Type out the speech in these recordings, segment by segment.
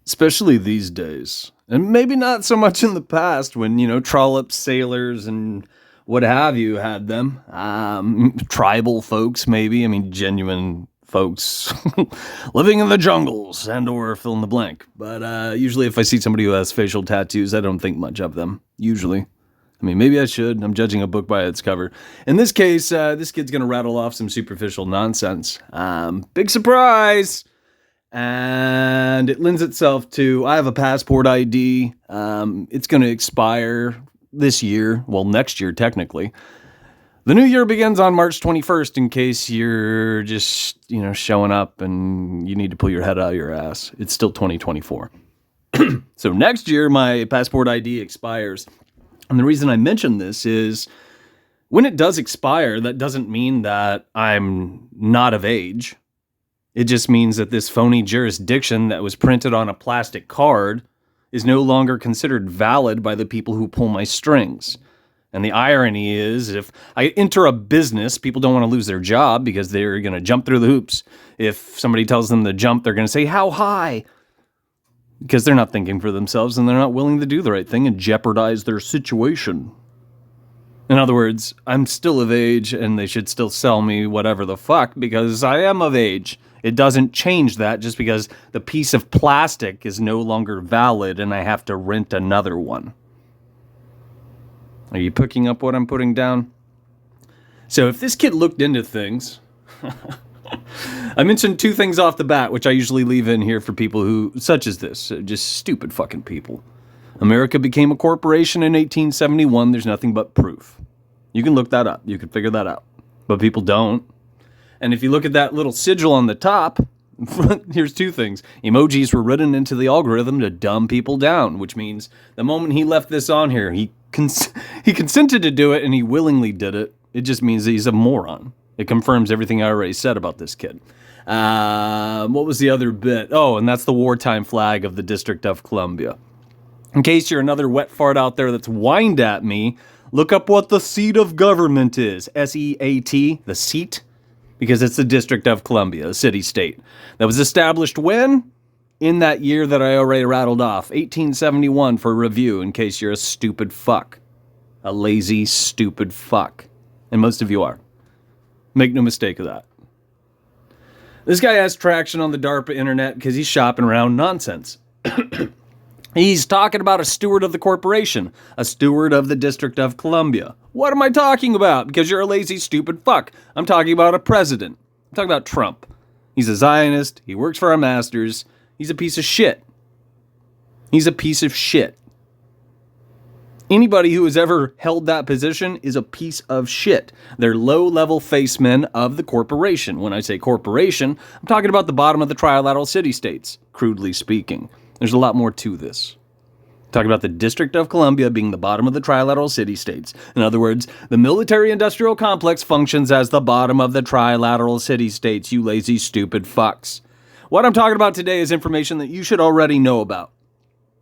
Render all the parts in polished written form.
especially these days. And maybe not so much in the past when, trollop sailors and what have you had them. Tribal folks, maybe. I mean, genuine folks living in the jungles and or fill in the blank. But usually if I see somebody who has facial tattoos, I don't think much of them, usually. I mean, maybe I should. I'm judging a book by its cover. In this case, this kid's going to rattle off some superficial nonsense. Big surprise! And it lends itself to, I have a passport ID. It's going to expire this year. Well, next year, technically. The new year begins on March 21st, in case you're just, showing up and you need to pull your head out of your ass. It's still 2024. So next year, my passport ID expires. And the reason I mention this is when it does expire, that doesn't mean that I'm not of age. It just means that this phony jurisdiction that was printed on a plastic card is no longer considered valid by the people who pull my strings. And the irony is, if I enter a business, people don't want to lose their job because they're going to jump through the hoops. If somebody tells them to jump, they're going to say, how high? Because they're not thinking for themselves and they're not willing to do the right thing and jeopardize their situation. In other words, I'm still of age and they should still sell me whatever the fuck because I am of age. It doesn't change that just because the piece of plastic is no longer valid and I have to rent another one. Are you picking up what I'm putting down? So if this kid looked into things... I mentioned two things off the bat, which I usually leave in here for people who, such as this, just stupid fucking people. America became a corporation in 1871. There's nothing but proof. You can look that up. You can figure that out. But people don't. And if you look at that little sigil on the top, here's two things. Emojis were written into the algorithm to dumb people down, which means the moment he left this on here, he consented to do it and he willingly did it. It just means that he's a moron. It confirms everything I already said about this kid. What was the other bit? Oh, and that's the wartime flag of the District of Columbia. In case you're another wet fart out there that's whined at me, look up what the seat of government is. S-E-A-T, the seat, because it's the District of Columbia, a city-state. That was established when? In that year that I already rattled off, 1871 for review, in case you're a stupid fuck. A lazy, stupid fuck. And most of you are. Make no mistake of that. This guy has traction on the DARPA internet because he's shopping around nonsense. He's talking about a steward of the corporation, a steward of the District of Columbia. What am I talking about? Because you're a lazy, stupid fuck. I'm talking about a president. I'm talking about Trump. He's a Zionist. He works for our masters. He's a piece of shit. He's a piece of shit. Anybody who has ever held that position is a piece of shit. They're low-level facemen of the corporation. When I say corporation, I'm talking about the bottom of the trilateral city-states, crudely speaking. There's a lot more to this. I'm talking about the District of Columbia being the bottom of the trilateral city-states. In other words, the military-industrial complex functions as the bottom of the trilateral city-states, you lazy, stupid fucks. What I'm talking about today is information that you should already know about.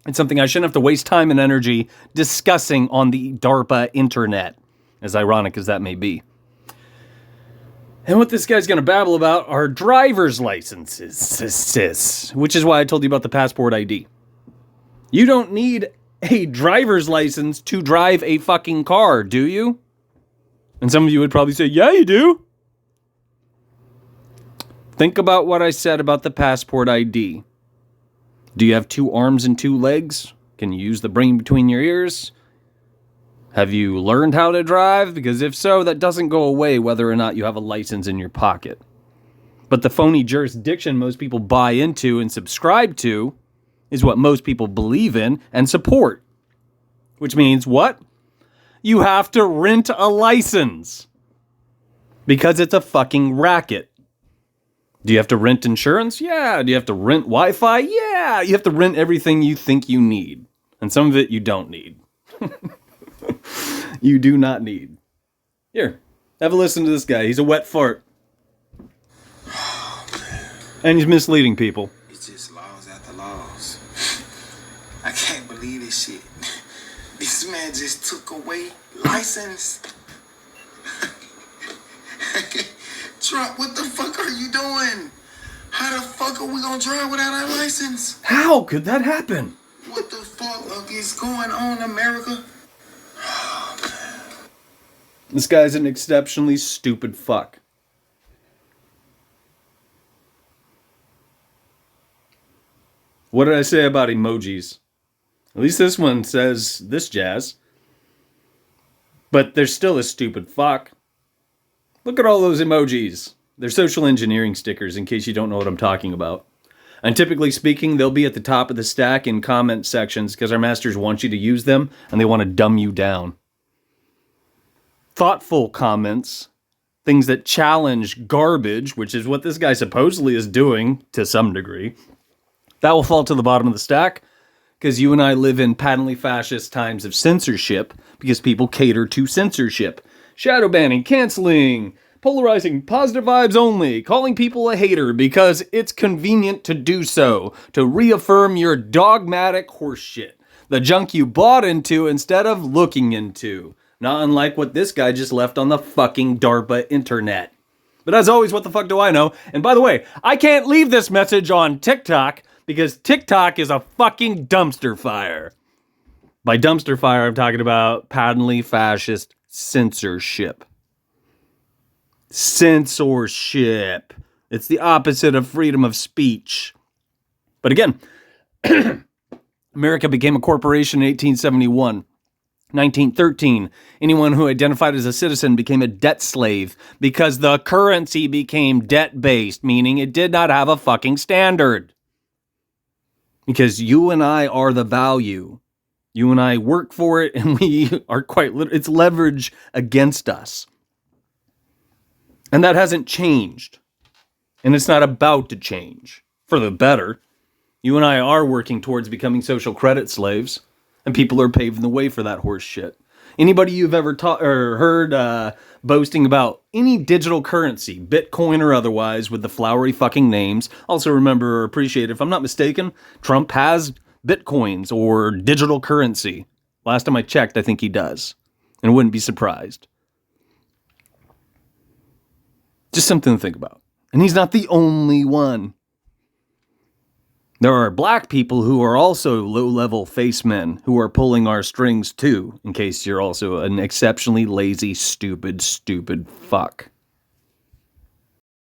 It's something I shouldn't have to waste time and energy discussing on the DARPA internet, as ironic as that may be. And what this guy's going to babble about are driver's licenses, which is why I told you about the passport ID. You don't need a driver's license to drive a fucking car, do you? And some of you would probably say, yeah, you do. Think about what I said about the passport ID. Do you have 2 arms and 2 legs? Can you use the brain between your ears? Have you learned how to drive? Because if so, that doesn't go away whether or not you have a license in your pocket. But the phony jurisdiction most people buy into and subscribe to is what most people believe in and support. Which means what? You have to rent a license. Because it's a fucking racket. Do you have to rent insurance? Yeah. Do you have to rent Wi-Fi? Yeah. You have to rent everything you think you need. And some of it you don't need. You do not need. Here, have a listen to this guy. He's a wet fart. And he's misleading people. It's just laws after laws. I can't believe this shit. This man just took away license. Trump, what the fuck are you doing? How the fuck are we gonna drive without our license? How could that happen? What the fuck is going on, America? This guy's an exceptionally stupid fuck. What did I say about emojis? At least this one says this jazz. But they're still a stupid fuck. Look at all those emojis. They're social engineering stickers, in case you don't know what I'm talking about. And typically speaking, they'll be at the top of the stack in comment sections because our masters want you to use them and they want to dumb you down. Thoughtful comments, things that challenge garbage, which is what this guy supposedly is doing to some degree, that will fall to the bottom of the stack because you and I live in patently fascist times of censorship because people cater to censorship. Shadow banning, canceling, polarizing, positive vibes only, calling people a hater because it's convenient to do so, to reaffirm your dogmatic horseshit, the junk you bought into instead of looking into. Not unlike what this guy just left on the fucking DARPA internet. But as always, what the fuck do I know? And by the way, I can't leave this message on TikTok because TikTok is a fucking dumpster fire. By dumpster fire, I'm talking about patently fascist censorship. Censorship. It's the opposite of freedom of speech. But again, America became a corporation in 1871. 1913, anyone who identified as a citizen became a debt slave because the currency became debt-based, meaning it did not have a fucking standard. Because you and I are the value. You and I work for it, and we are it's leverage against us. And that hasn't changed. And it's not about to change. For the better. You and I are working towards becoming social credit slaves. And people are paving the way for that horse shit. Anybody you've ever heard boasting about any digital currency, Bitcoin or otherwise, with the flowery fucking names. Also remember or appreciate, if I'm not mistaken, Trump has Bitcoins or digital currency. Last time I checked, I think he does. And I wouldn't be surprised. Just something to think about. And he's not the only one. There are black people who are also low-level face men who are pulling our strings too, in case you're also an exceptionally lazy, stupid fuck.